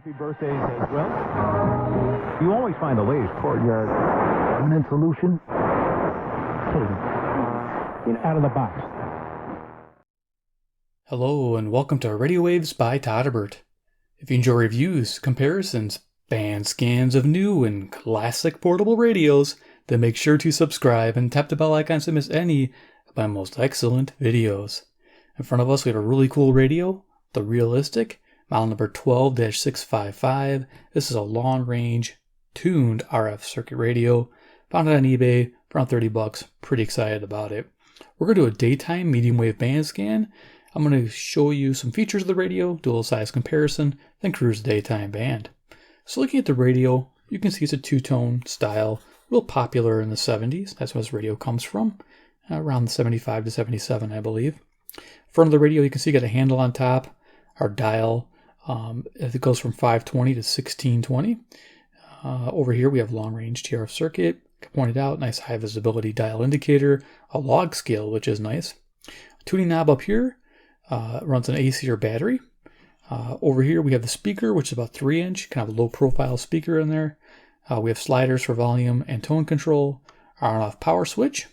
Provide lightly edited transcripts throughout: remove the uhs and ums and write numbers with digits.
Happy birthdays as well. You always find the latest courtyard eminent solution. Out of the box. Hello and welcome to Radio Waves by Todderbert. If you enjoy reviews, comparisons, band scans of new and classic portable radios, then make sure to subscribe and tap the bell icon to miss any of my most excellent videos. In front of us we have a really cool radio, the Realistic, model number 12-655. This is a long-range, tuned RF circuit radio. Found it on eBay for around 30 bucks. Pretty excited about it. We're going to do a daytime medium wave band scan. I'm going to show you some features of the radio, do a little size comparison, then cruise the daytime band. So looking at the radio, you can see it's a two-tone style, real popular in the 70s. That's where this radio comes from, around 75 to 77, I believe. Front of the radio, you can see you got a handle on top, our dial. It goes from 520 to 1620. Over here, we have long-range TRF circuit. Pointed out, nice high visibility dial indicator, a log scale, which is nice. Tuning knob up here runs an AC or battery. Over here, we have the speaker, which is about 3-inch, kind of a low-profile speaker in there. We have sliders for volume and tone control, on-off power switch.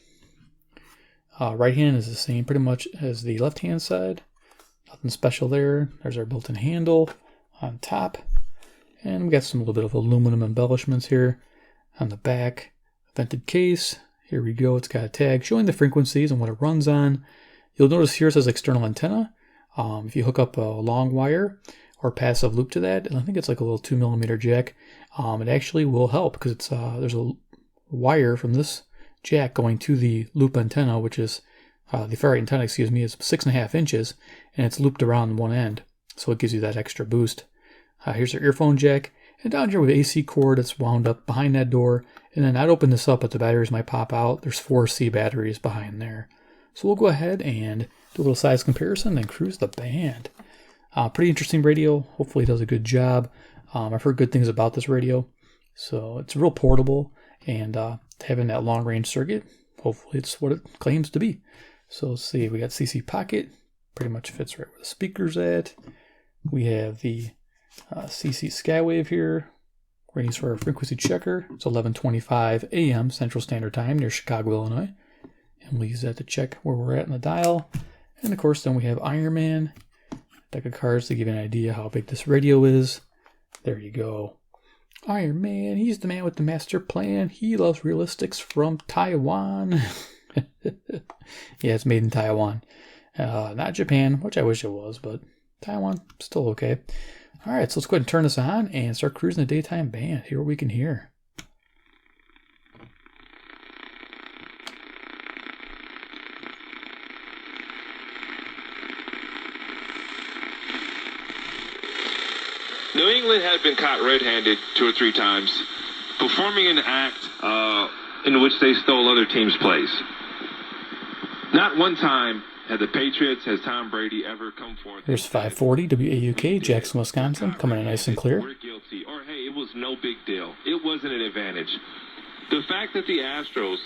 Right hand is the same pretty much as the left-hand side. Nothing special there. There's our built-in handle on top. And we got some little bit of aluminum embellishments here on the back. Vented case. Here we go. It's got a tag showing the frequencies and what it runs on. You'll notice here it says external antenna. If you hook up a long wire or passive loop to that, and I think it's like a little 2mm jack, it actually will help because it's there's a wire from this jack going to the loop antenna, which is the ferrite antenna, is 6.5 inches, and it's looped around one end, so it gives you that extra boost. Here's our earphone jack, and down here we have AC cord that's wound up behind that door, and then I'd open this up, but the batteries might pop out. There's 4 C batteries behind there. So we'll go ahead and do a little size comparison, then cruise the band. Pretty interesting radio. Hopefully it does a good job. I've heard good things about this radio, so it's real portable, and having that long-range circuit, hopefully it's what it claims to be. So let's see, we got CC pocket, pretty much fits right where the speaker's at. We have the CC Skywave here, ratings for our frequency checker. It's 11:25 a.m. Central Standard Time near Chicago, Illinois. And we'll use that to check where we're at in the dial. And of course, then we have Iron Man, deck of cards to give you an idea how big this radio is. There you go. Iron Man, he's the man with the master plan. He loves realistics from Taiwan. Yeah, it's made in Taiwan. Not Japan, which I wish it was, but Taiwan, still okay. All right, so let's go ahead and turn this on and start cruising the daytime band. Hear what we can hear. New England had been caught red-handed 2 or 3 times, performing an act in which they stole other teams' plays. Not one time had the Patriots, has Tom Brady ever come forth. Here's 540 WAUK, Jackson, Wisconsin, coming in nice and clear. We're guilty, or hey, it was no big deal. It wasn't an advantage. The fact that the Astros...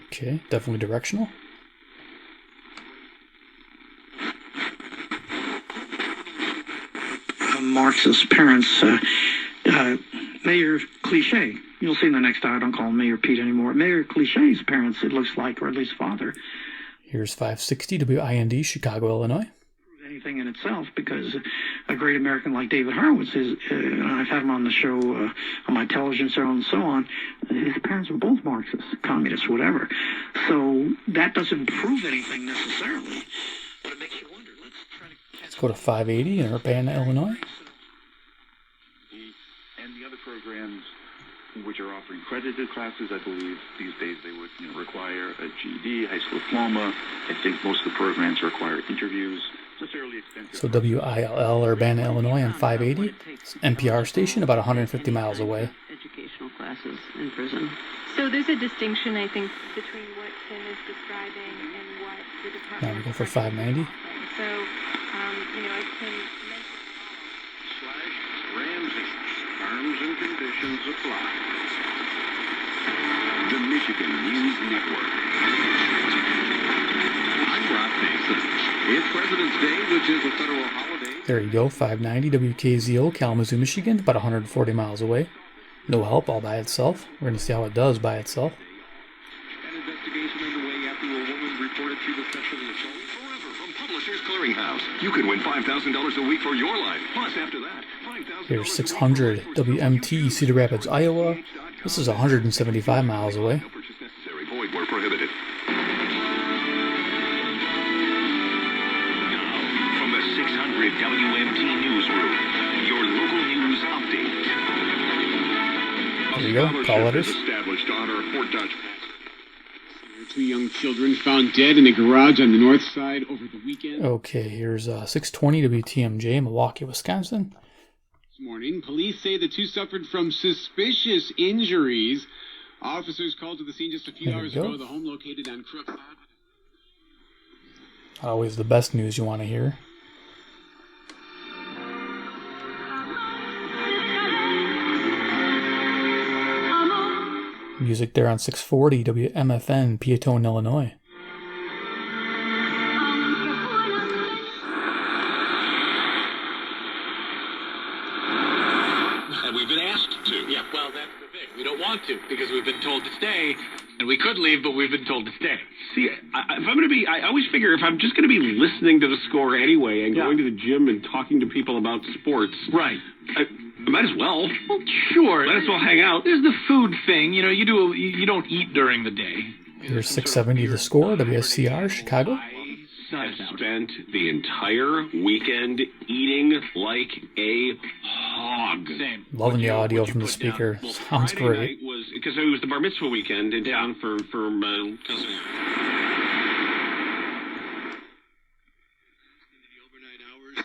Okay, definitely directional. Marxist parents, Mayor Cliche. You'll see in the next I don't call him Mayor Pete anymore. Mayor Cliche's parents, it looks like, or at least father. Here's 560 WIND, Chicago, Illinois. Anything in itself, because a great American like David Horowitz is, I've had him on the show, on my television show and so on. His parents were both Marxists, communists, whatever. So that doesn't prove anything necessarily, but it makes you wonder. Let's go to 580 in Urbana, Illinois. And the other programs which are offering credited classes, I believe these days they would require a GED, high school diploma. I think most of the programs require interviews. So WILL, Urbana, Illinois on 580. It's an NPR station about 150 miles away. Educational classes in prison. So there's a distinction, I think, between what Tim is describing and what the department... Now we go for 590. So, as Tim mentioned... Ramsey, terms and conditions apply. The Michigan News Network. I'm Rob Mason. It's President's Day, which is a federal holiday. There you go, 590 WKZO, Kalamazoo, Michigan, about 140 miles away. No help all by itself. We're going to see how it does by itself. An investigation underway after a woman reported she was sexually assaulted. Forever from Publishers Clearinghouse. You can win $5,000 a week for your life. Plus, after that, $5,000. Here's 600 WMT, Cedar Rapids, Iowa. This is 175 miles away. No purchase necessary. Void where prohibited. Now, from the 600 WMT newsroom, your local news update. There you go, call letters. Established to honor Fort Dodge. Two young children found dead in a garage on the north side over the weekend. Okay, here's 620 WTMJ, Milwaukee, Wisconsin. This morning, police say the two suffered from suspicious injuries. Officers called to the scene just a few hours ago. The home located on Crook. Always the best news you want to hear. Music there on 640 WMFN, Peatone, Illinois. And we've been asked to. Yeah, well, that's the thing. We don't want to because we've been told to stay, and we could leave, but we've been told to stay. See, if I'm going to be, I always figure if I'm just going to be listening to the score anyway and going to the gym and talking to people about sports, Right. I might as well. Well, sure. Might as well hang out. There's the food thing. You know, you don't eat during the day. Here's 670 The Score, WSCR, Chicago. I spent the entire weekend eating like a hog. Same. Loving the audio from the speaker. Sounds Friday great. night was because it was the bar mitzvah weekend in town for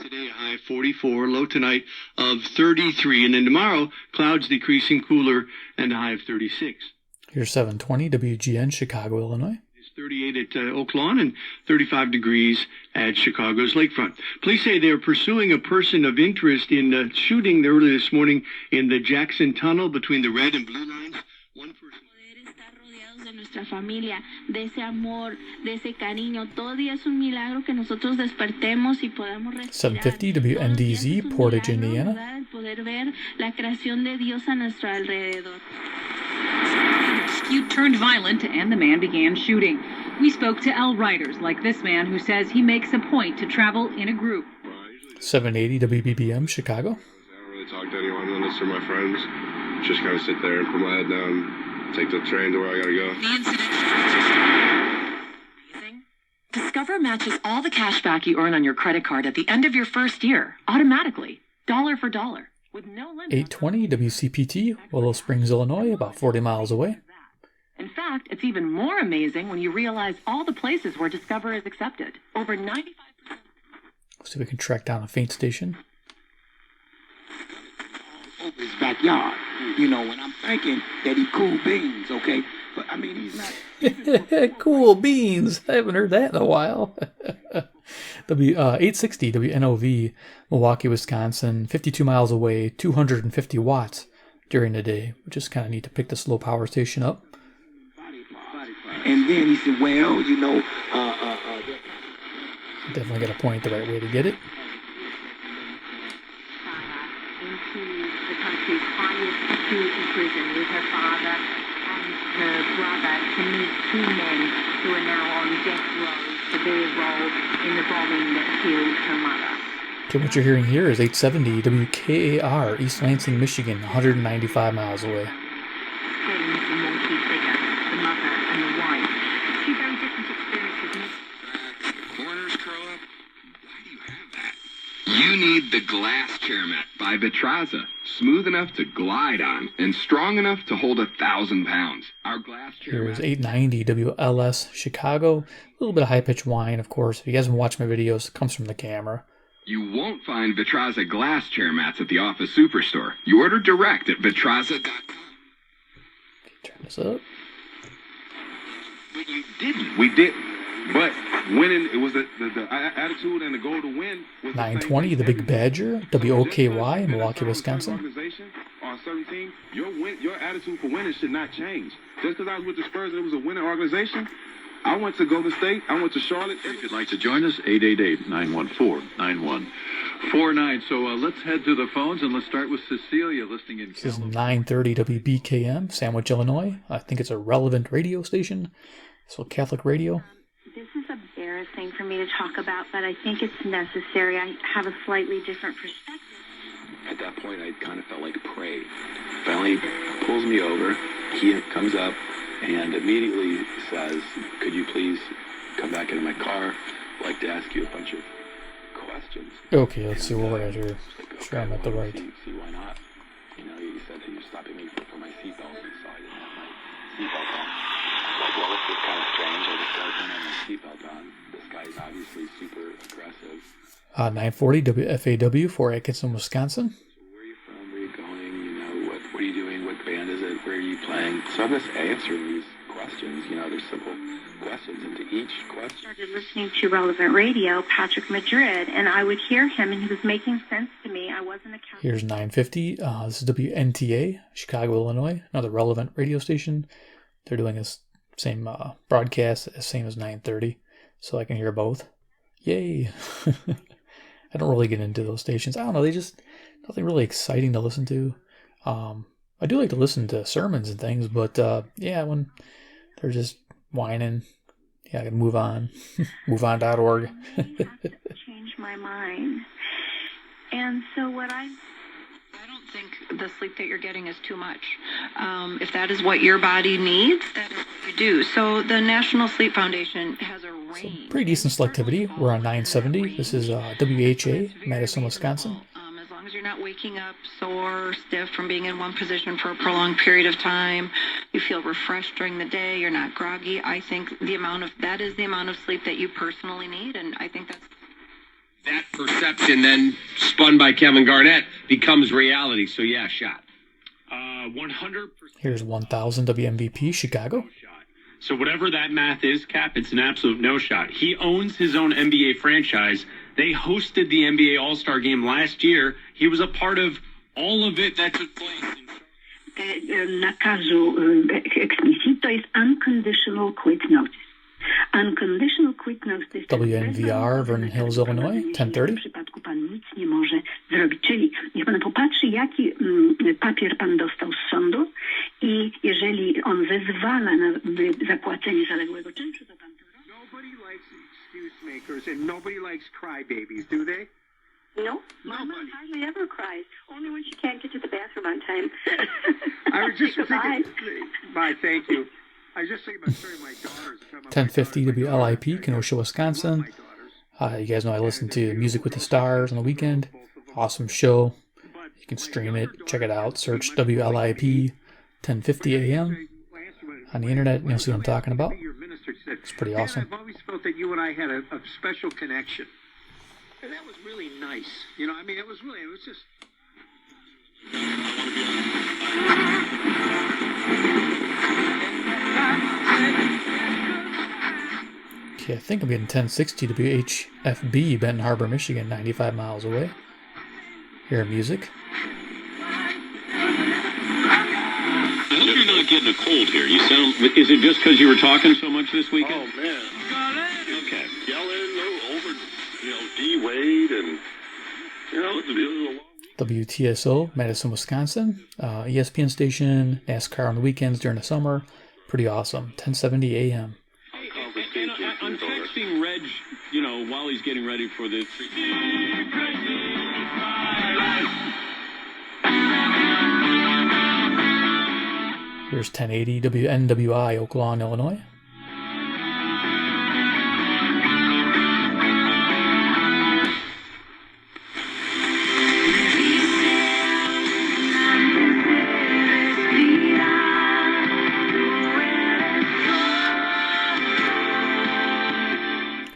today, a high 44, low tonight of 33, and then tomorrow, clouds decreasing, cooler, and a high of 36. Here's 720 WGN, Chicago, Illinois. It's 38 at Oak Lawn and 35 degrees at Chicago's lakefront. Police say they're pursuing a person of interest in shooting early this morning in the Jackson Tunnel between the red and blue lines. One person. De nuestra familia, de ese amor, de ese cariño. Todo día es un milagro que nosotros despertemos y podamos respirar. 750 WNDZ, Portage, Indiana. El poder ver la creación de Dios a nuestro alrededor. Dispute turned violent and the man began shooting. We spoke to L-riders like this man who says he makes a point to travel in a group. 780 WBBM, Chicago. I don't really talk to anyone unless they're my friends. Just kind of sit there and put my head down, take the train to where I gotta go. Discover matches all the cash back you earn on your credit card at the end of your first year, automatically, dollar for dollar, with no limit. 820 WCPT, Willow Springs, Illinois, about 40 miles away. In fact, it's even more amazing when you realize all the places where Discover is accepted. Over 95%. See if we can track down a faint station. His backyard. You know, when I'm thinking that he cool beans, okay? But I mean, he's not. Cool beans. I haven't heard that in a while. 860 WNOV, Milwaukee, Wisconsin, 52 miles away, 250 watts during the day, which is kind of neat to pick this low power station up. And then he said, well, you know, definitely got to point the right way to get it. Into the country's highest security prison with her father and her brother to meet two men who are now on death row for their role in the bombing that killed her mother. Okay, what you're hearing here is 870 WKAR, East Lansing, Michigan, 195 miles away. Friends and more key figure, the mother and the wife. Two very different experiences. Corners curl up. Why do you have that? You need the glass chair mat by Vitraza. Smooth enough to glide on and strong enough to hold 1,000 pounds. Our glass chair Here's mat. 890 WLS, Chicago. A little bit of high-pitched whine, of course. If you guys haven't watched my videos, it comes from the camera. You won't find Vitraza glass chair mats at the office superstore. You order direct at vitraza.com. Turn this up. But you didn't. We didn't. But winning, it was the attitude and the goal to win. Was 920, the Big Badger, WOKY, Milwaukee, Wisconsin. Organization on a certain team, your attitude for winning should not change. Just because I was with the Spurs and it was a winning organization, I went to Golden State. I went to Charlotte. If you'd like to join us, 888-914-9149. So let's head to the phones, and let's start with Cecilia listening in. This is 930 WBKM, Sandwich, Illinois. I think it's a relevant radio station. So Catholic radio. This is embarrassing for me to talk about, but I think it's necessary. I have a slightly different perspective. At that point, I kind of felt like prey. Finally pulls me over. He comes up and immediately says, "Could you please come back into my car? I'd like to ask you a bunch of questions." Okay, let's see where we're at here. Sure, I'm at the right. See why not? You know, he said he was stopping me for my seatbelt, and so I didn't have my seatbelt on. Like, well, this is kind of strange. I just started putting my seatbelt on. This guy is obviously super aggressive. 940 WFAW for Atkinson, Wisconsin. Where are you from? Where are you going? You know, what are you doing? What band is it? Where are you playing? So I'm just answering these questions. You know, there's simple questions, and to each question. I started listening to Relevant Radio, Patrick Madrid, and I would hear him, and he was making sense to me. I wasn't a Catholic. Here's 950. This is WNTA, Chicago, Illinois. Another relevant radio station. They're doing this same broadcast, same as 930, so I can hear both. Yay! I don't really get into those stations. I don't know. They just nothing really exciting to listen to. I do like to listen to sermons and things, but yeah, when they're just whining, yeah, I can move on. MoveOn.org. Change my mind. And so what I don't think the sleep that you're getting is too much. If that is what your body needs, that is what you do. So the National Sleep Foundation has a range. Some pretty decent selectivity. We're on 970. This is WHA, Madison, Wisconsin. As long as you're not waking up sore, stiff from being in one position for a prolonged period of time, you feel refreshed during the day, you're not groggy. I think that is the amount of sleep that you personally need, and I think that's... That perception then spun by Kevin Garnett becomes reality. So yeah, shot. 100%. Here's 1000 WMVP, Chicago. So whatever that math is, Cap, it's an absolute no shot. He owns his own NBA franchise. They hosted the NBA All-Star Game last year. He was a part of all of it that took place. Nakazu explicito jest unconditional quit notice. Unconditional quit notice. WNVR, Vernon Hills, Illinois, 1030. W przypadku pan nic nie może zrobić. Czyli niech pan popatrzy, jaki papier pan dostał z sądu i jeżeli on zezwala na zapłacenie zaległego czynszu, to pan to robi. Nobody likes excuse makers and nobody likes crybabies, do they? No, my mom hardly ever cries. Only when she can't get to the bathroom on time. I was just thinking. Bye, thank you. I was just thinking about showing my daughters. 1050 WLIP, Kenosha, Wisconsin. You guys know I listen to Music with the Stars on the weekend. Awesome show. You can stream it, check it out. Search WLIP 1050 AM on the internet, and you'll see what I'm talking about. It's pretty awesome. I've always felt that you and I had a special connection. And that was really nice. You know, I mean, it was just... Okay, I think I'm getting 1060 WHFB, Benton Harbor, Michigan, 95 miles away. Hear music. I hope you're not getting a cold here. You sound... Is it just because you were talking so much this weekend? Oh, man. Okay. Yelling over, D-Wade and, it was a long... WTSO, Madison, Wisconsin. ESPN station, NASCAR on the weekends during the summer. Pretty awesome. 1070 AM. And I'm texting Reg, while he's getting ready for the... Here's 1080 WNWI, Oak Lawn, Illinois.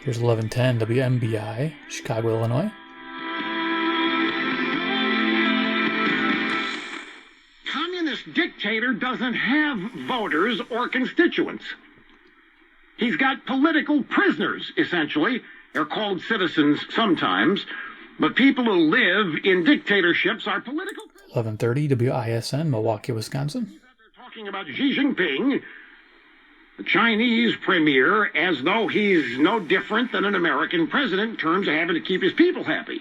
Here's 1110 WMBI, Chicago, Illinois. Communist dictator doesn't have voters or constituents. He's got political prisoners, essentially. They're called citizens sometimes, but people who live in dictatorships are political prisoners. 1130 WISN, Milwaukee, Wisconsin. They're talking about Xi Jinping. The Chinese premier as though he's no different than an American president in terms of having to keep his people happy.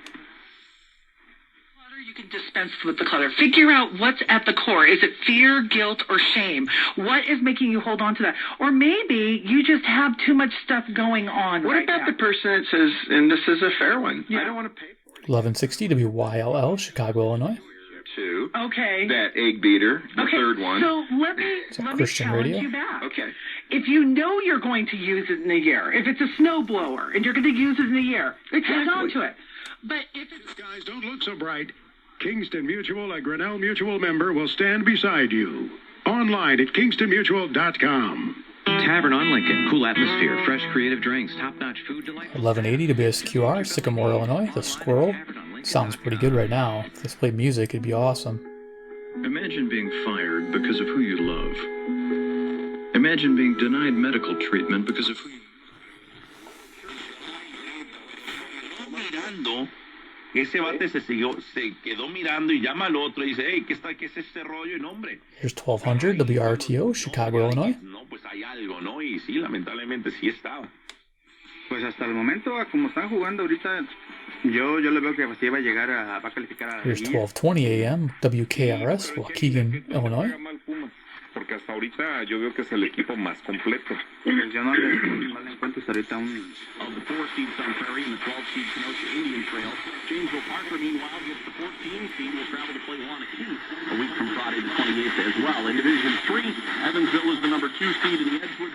You can dispense with the clutter. Figure out what's at the core. Is it fear, guilt, or shame? What is making you hold on to that? Or maybe you just have too much stuff going on What right about now. the person that says, and this is a fair one, I don't want to pay 1160 WYLL, Chicago, Illinois. two. Okay. That egg beater, the Okay, third one. so let me Christian challenge radio? you back. Okay. If you know you're going to use it in a year, if it's a snow blower and you're going to use it in a year, hold on to it. But if it's... Guys, don't look so bright. Kingston Mutual, a Grinnell Mutual member, will stand beside you. Online at kingstonmutual.com. Tavern on Lincoln, cool atmosphere, fresh creative drinks, top-notch food delight. 1180 WSQR, Sycamore, Illinois. The Squirrel. Sounds pretty good right now. If this played music, it'd be awesome. Imagine being fired because of who you love. Imagine being denied medical treatment because of who you... Mirando, ese bate se quedó mirando y llama al otro y dice, hey, ¿qué es este rollo? Y nombre. Here's 1200 WRTO, Chicago, Illinois. No, pues hay algo, ¿no? Y sí, lamentablemente sí estaba. Pues hasta el momento, como están jugando ahorita, yo le veo que sí va a llegar va a calificar a... Here's 1220 AM, WKRS, Waukegan, Illinois. Porque hasta ahorita yo veo que es el equipo más completo. Pues yo no le encuentro hasta ahorita un... Of the 4-seed Sun Prairie and the 12-seed Kenosha Indian Trail. Jamesville Parker, meanwhile, gets the 14 seed, will travel to play Wanakee a week from Friday the 28th as well. In Division 3, Evansville is the number 2 seed in the Edgewood.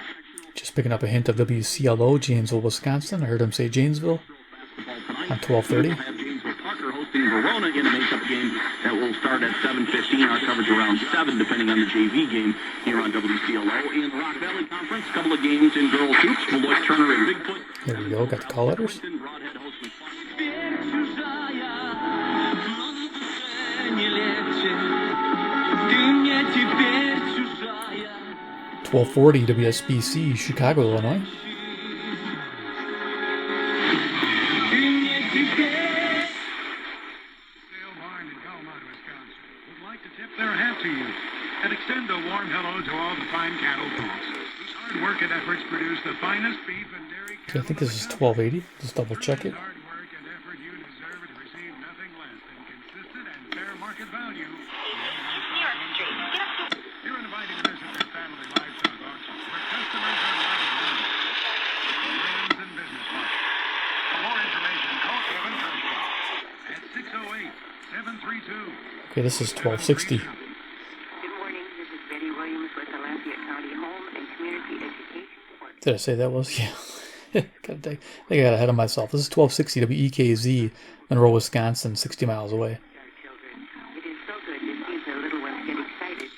Just picking up a hint of WCLO, Janesville, Wisconsin. I heard him say Janesville on 1230. Janesville Parker hosting Verona in a makeup game that will start at 7:15. Our coverage around 7, depending on the JV game here on WCLO. In the Rock Valley Conference, a couple of games in girls hoops. Beloit Turner and Bigfoot. There we go, got the call letters. 1240 WSBC, Chicago, Illinois. Their hat to you and extend a warm hello to all the fine cattle folks whose hard work and efforts produce the finest beef and dairy. Okay, I think this is 1280. Just double check it. Market value. You're invited to visit their family livestock auction where customers are loving lands and business partners. For more information, call Kevin Prescott at 608-732. Okay, this is 1260. Good morning. This is Betty Williams with the Lafayette County Home and Community Education Board. Did I say that was? Yeah. I think I got ahead of myself. This is 1260 WEKZ, Monroe, Wisconsin, 60 miles away. It is so good to see the little ones get excited.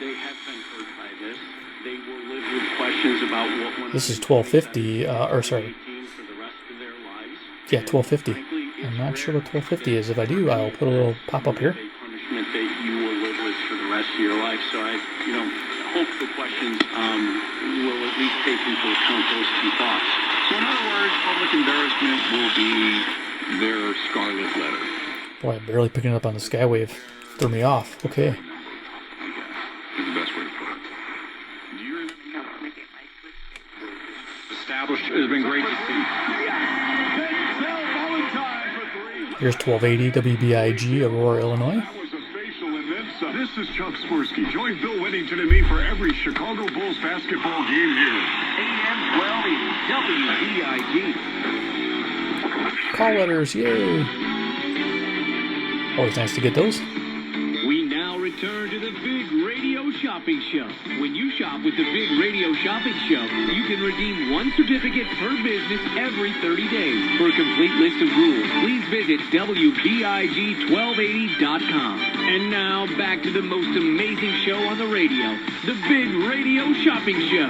They have been hurt by this. They will live with questions about what one This is 1250, or sorry. for the rest of their lives. Yeah, 1250. I'm not sure what 1250 is. If I do, I'll put a little pop-up here. Punishment that you will live with for the rest of your life. So I, hope the questions will at least take into account those two thoughts. So in other words, public embarrassment will be their scarlet letter. Boy, I'm barely picking it up on the Skywave. Threw me off. Okay. Is the best way to put it. Established. It's been great to see. Here's 1280 WBIG, Aurora, Illinois. This is Chuck Swirsky. Join Bill Whittington and me for every Chicago Bulls basketball game here. AM 1280 WBIG. Call letters, yay! Always nice to get those. We now return to the Big Radio Shopping Show. When you shop with the Big Radio Shopping Show, you can redeem one certificate per business every 30 days. For a complete list of rules, please visit WBIG1280.com. And now, back to the most amazing show on the radio, the Big Radio Shopping Show.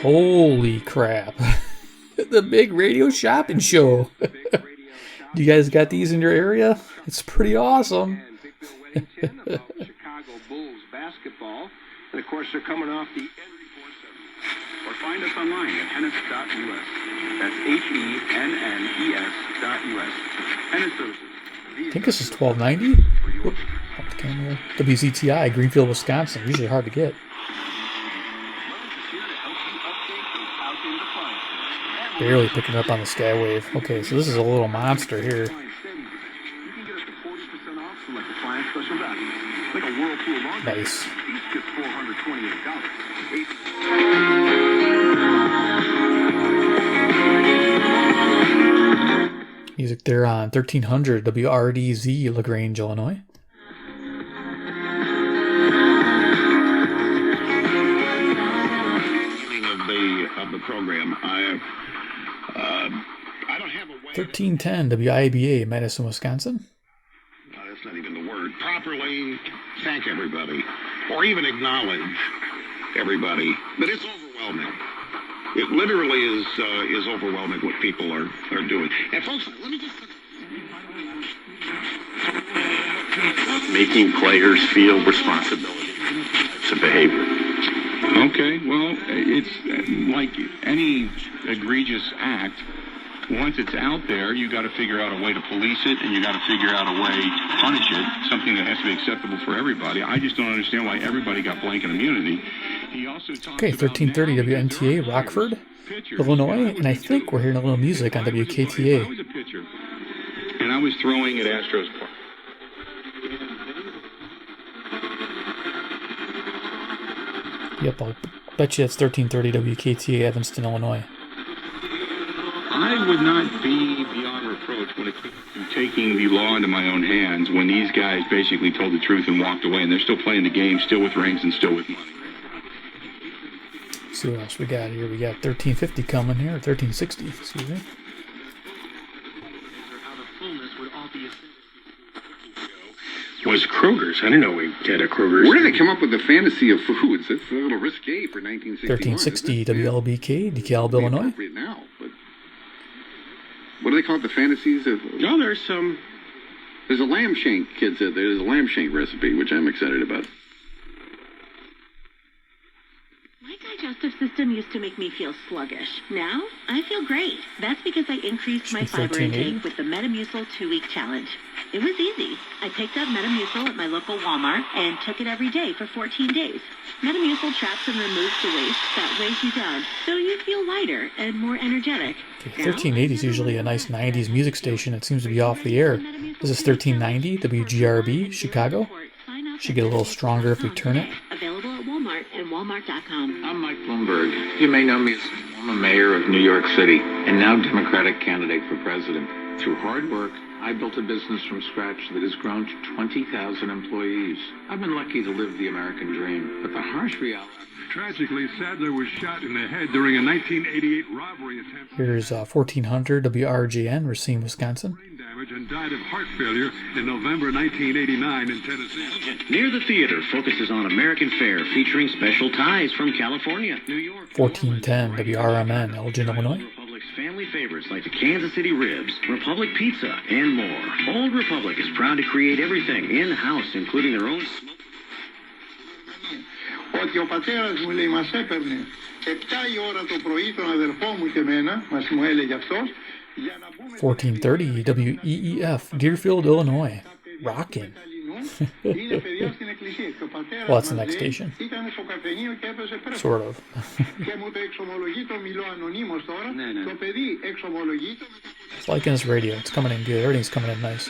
Holy crap. The Big Radio Shopping Show. Do you guys got these in your area? It's pretty awesome. Chicago Bulls basketball. And of course, they're coming off the or find us online at hennis.us. That's HENNES.us. Hennis Services. I think this is 1290. Whoop, off the camera. WZTI, Greenfield, Wisconsin. Usually hard to get. Barely picking up on the Skywave. Okay, so this is a little monster here. You can get up to 40% off select appliance special values. Like a Whirlpool laundry. Nice. Each gets $428. Music there on 1300 WRDZ, LaGrange, Illinois. Of the program, I don't have a way 1310 WIBA, Madison, Wisconsin. that's not even the word. Properly thank everybody, or even acknowledge everybody. But it's overwhelming. It literally is overwhelming what people are doing. And folks, let me just Making players feel responsibility for behavior. Okay, well, it's like any egregious act. Once it's out there, you got to figure out a way to police it, and you got to figure out a way to punish it, something that has to be acceptable for everybody. I just don't understand why everybody got blanket immunity. He also Okay, 1330 WNTA, Rockford, Illinois, and I think we're hearing a little music on WKTA. I was a pitcher, and I was throwing at Astros Park. Yep, I'll bet you it's 1330 WKTA, Evanston, Illinois. I would not be beyond reproach when it comes to taking the law into my own hands when these guys basically told the truth and walked away, and they're still playing the game, still with rings and still with money. Let's see what else we got here. We got 1350 coming here, 1360, excuse me. Was Kroger's. I didn't know we had a Kroger's. Where did they come up with the fantasy of foods? That's a little risque for 1961. 1360 WLBK, DeKalb, Illinois. Now, but what do they call it? The fantasies of... No, there's some... There's a lamb shank, kid said. There's a lamb shank recipe, which I'm excited about. My digestive system used to make me feel sluggish. Now, I feel great. That's because I increased my fiber intake with the Metamucil 2-week challenge. It was easy. I picked up Metamucil at my local Walmart and took it every day for 14 days. Metamucil traps and removes the waste that weighs you down, so you feel lighter and more energetic. Okay, 1380 is usually a nice 90s music station. It seems to be off the air. This is 1390 WGRB, Chicago. Should get a little stronger if we turn it. Available at Walmart and Walmart.com. I'm Mike Bloomberg. You may know me as former mayor of New York City and now Democratic candidate for president. Through hard work, I built a business from scratch that has grown to 20,000 employees. I've been lucky to live the American dream, but the harsh reality... Tragically, Sadler was shot in the head during a 1988 robbery attempt. Here's 1400 WRGN, Racine, Wisconsin. Brain damage and died of heart failure in November 1989 in Tennessee. Near the Theater focuses on American fare featuring special ties from California, New York. 1410 WRMN, Elgin, Illinois. Republic's family favorites like the Kansas City Ribs, Republic Pizza, and more. Old Republic is proud to create everything in-house, including their own smoke. Ότι ο πατέρας μου λέει μας έπαιρνε 7 η ώρα το πρωί τον αδερφό μου και εμένα, μας μου έλεγε αυτός, για να μπούμε 1430 WEEF, Deerfield, Illinois. Rockin. είναι παιδιά στην εκκλησία και ο πατέρας Well, that's the μας next λέει, station. ήταν στο καφενείο και έπαιζε πρέφο. Sort of. Και μου το εξομολογεί, το μιλώ ανωνύμως τώρα, το παιδί εξομολογεί το... It's like in this radio. It's coming in good. Everything's coming in nice.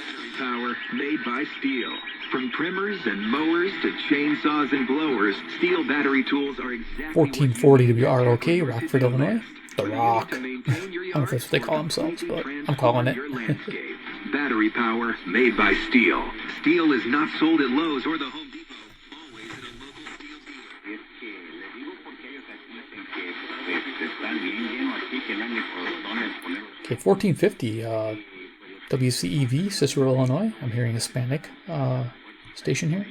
Power made by steel. From trimmers and mowers to chainsaws and blowers, steel battery tools are exactly 1440 WROK, Rockford, Illinois. The Rock. I don't know if that's what they call themselves, but I'm calling it. Battery power made by steel. Steel is not sold at Lowe's or the Home Depot. Always at a local steel dealer. Okay, 1450 WCEV, Cicero, Illinois. I'm hearing Hispanic station here.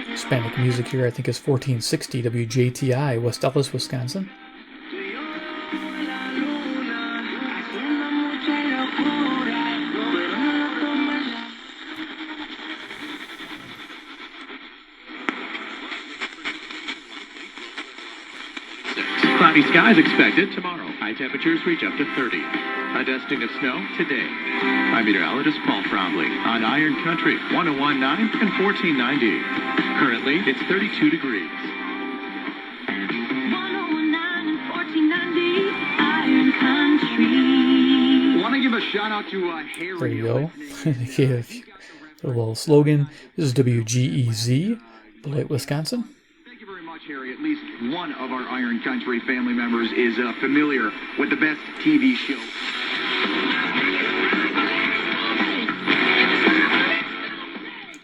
Hispanic music here, I think, is 1460 WJTI, West Ellis, Wisconsin. Cloudy skies expected tomorrow. High temperatures reach up to 30. A dusting of snow today. I'm meteorologist Paul Frombly on Iron Country 101.9 and 1490. Currently, it's 32 degrees. 101.9 and 1490 Iron Country. Want to give a shout out to Harry. There you go. A little slogan. This is WGEZ, Beloit, Wisconsin. Thank you very much, Harry. At least one of our Iron Country family members is familiar with the best TV show.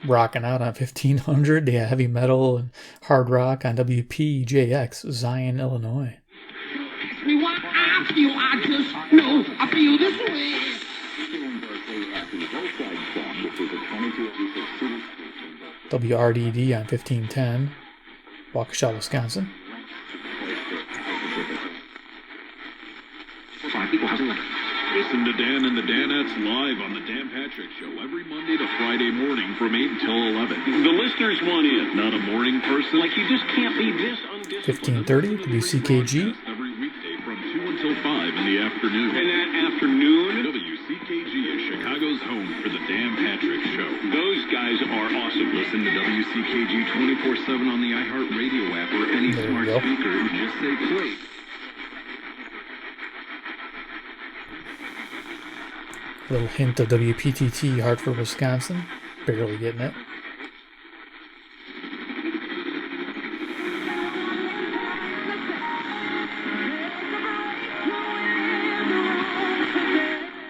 Rocking out on 1500, yeah, heavy metal and hard rock on WPJX, Zion, Illinois. Ask me why I feel, I just know I feel this way. WRDD on 1510, Waukesha, Wisconsin. Listen to Dan and the Danettes live on the Dan Patrick Show every Monday to Friday morning from 8 until 11. The listeners want in. Not a morning person. Like you just can't be this undisciplined. 1530, WCKG. Every weekday from 2 until 5 in the afternoon. And that afternoon, WCKG is Chicago's home for the Dan Patrick Show. Those guys are awesome. Listen to WCKG 24/7 on the iHeartRadio app or any smart speaker. Just say play. A little hint of WPTT, Hartford, Wisconsin. Barely getting it.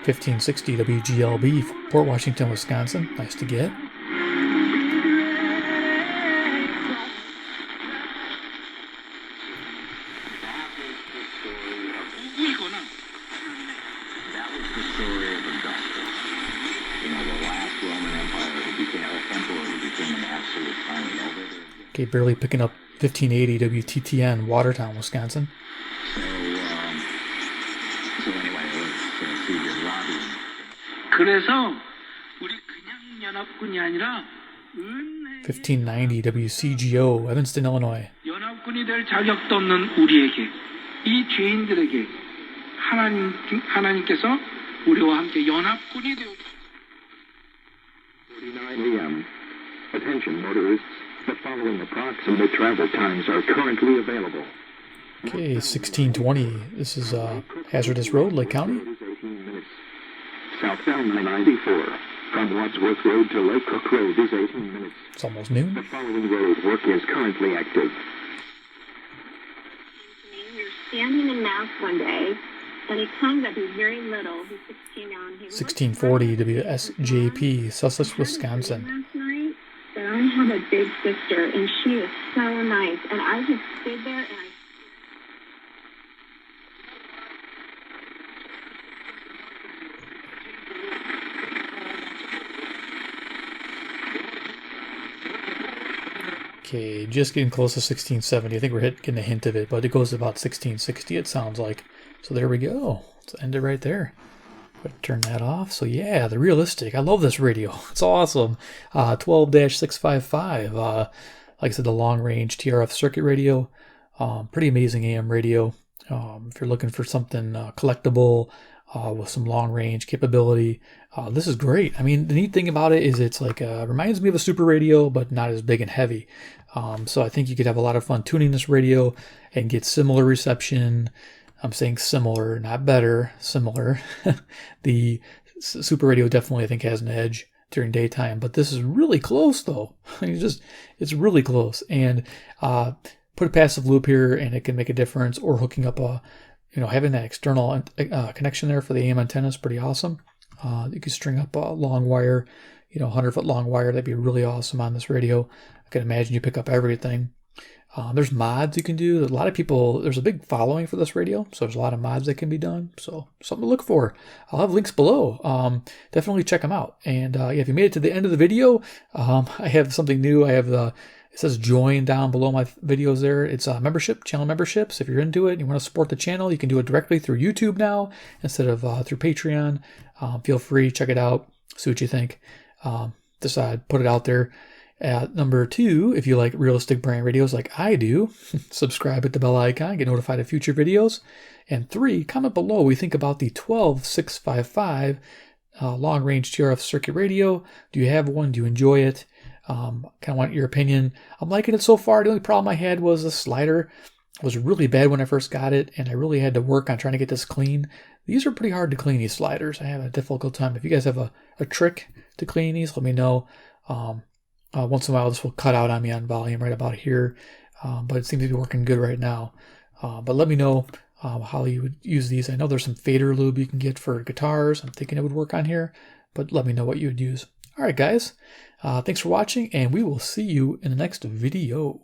$15.60 WGLB, Port Washington, Wisconsin. Nice to get. Okay, barely picking up 1580 WTTN, Watertown, Wisconsin. So anyway, let's see here, Robbie. 그래서 우리 그냥 연합군이 아니라 1590 WCGO, Evanston, Illinois. 연합군이 될 자격도 없는 우리에게 이 죄인들에게 하나님께서 우리와 함께 연합군이 되어 49 a.m. Attention motorists. The following approximate travel times are currently available. Okay, 1620. This is Hazardous Road, Lake County. Southbound 94 from Wadsworth Road to Lake Cook Road is 18 minutes. It's almost noon. The following road work is currently active. You're standing in Mass one day, and he comes up, he's very little, he's 16 now, and he 1640 WSJP, Sussex, Wisconsin. last night, but I have a big sister, and she is so nice, and I just stood there, and I Okay, just getting close to 1670. I think we're getting a hint of it, but it goes to about 1660, it sounds like. So there we go. Let's end it right there. Turn that off. So yeah, the realistic. I love this radio. It's awesome. 12-655. Like I said, the long range TRF circuit radio. Pretty amazing AM radio. If you're looking for something collectible with some long range capability, this is great. I mean, the neat thing about it is it's like reminds me of a super radio, but not as big and heavy. So I think you could have a lot of fun tuning this radio and get similar reception. I'm saying similar, not better, similar. The super radio definitely, I think, has an edge during daytime, but this is really close though. It's really close. And put a passive loop here and it can make a difference, or hooking up having that external connection there for the AM antenna is pretty awesome. You can string up a long wire, 100-foot long wire. That'd be really awesome on this radio. I can imagine you pick up everything. There's mods you can do. There's a lot of people, there's a big following for this radio, so there's a lot of mods that can be done. So something to look for. I'll have links below. Definitely check them out. And if you made it to the end of the video, I have something new. I have it says join down below my videos there. It's channel memberships. If you're into it and you want to support the channel, you can do it directly through YouTube now instead of through Patreon. Feel free, check it out, see what you think. Decide, put it out there. Number 2, if you like realistic brand radios like I do, subscribe with the bell icon, get notified of future videos. And 3, comment below what you think about the 12655 long-range TRF circuit radio. Do you have one? Do you enjoy it? Kind of want your opinion. I'm liking it so far. The only problem I had was the slider was really bad when I first got it, and I really had to work on trying to get this clean. These are pretty hard to clean, these sliders. I have a difficult time. If you guys have a trick to clean these, let me know. Once in a while, this will cut out on me on volume right about here, but it seems to be working good right now. But let me know how you would use these. I know there's some fader lube you can get for guitars. I'm thinking it would work on here, but let me know what you would use. All right, guys. Thanks for watching, and we will see you in the next video.